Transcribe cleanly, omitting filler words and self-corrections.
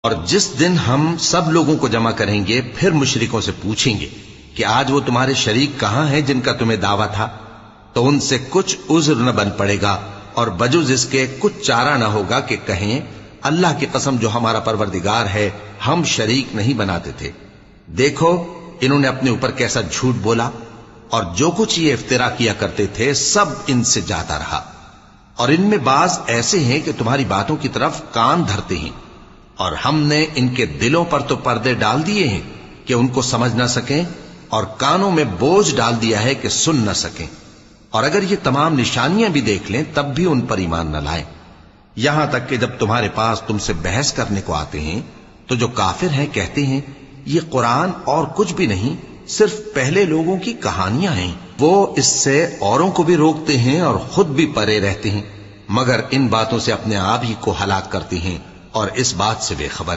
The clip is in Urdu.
اور جس دن ہم سب لوگوں کو جمع کریں گے پھر مشرکوں سے پوچھیں گے کہ آج وہ تمہارے شریک کہاں ہیں جن کا تمہیں دعویٰ تھا، تو ان سے کچھ عذر نہ بن پڑے گا اور بجز اس کے کچھ چارہ نہ ہوگا کہ کہیں اللہ کی قسم جو ہمارا پروردگار ہے ہم شریک نہیں بناتے تھے۔ دیکھو انہوں نے اپنے اوپر کیسا جھوٹ بولا، اور جو کچھ یہ افترا کیا کرتے تھے سب ان سے جاتا رہا۔ اور ان میں بعض ایسے ہیں کہ تمہاری باتوں کی طرف کان دھرتے ہیں، اور ہم نے ان کے دلوں پر تو پردے ڈال دیے ہیں کہ ان کو سمجھ نہ سکیں، اور کانوں میں بوجھ ڈال دیا ہے کہ سن نہ سکیں، اور اگر یہ تمام نشانیاں بھی دیکھ لیں تب بھی ان پر ایمان نہ لائیں، یہاں تک کہ جب تمہارے پاس تم سے بحث کرنے کو آتے ہیں تو جو کافر ہیں کہتے ہیں یہ قرآن اور کچھ بھی نہیں، صرف پہلے لوگوں کی کہانیاں ہیں۔ وہ اس سے اوروں کو بھی روکتے ہیں اور خود بھی پرے رہتے ہیں، مگر ان باتوں سے اپنے آپ ہی کو ہلاک کرتے ہیں اور اس بات سے بے خبر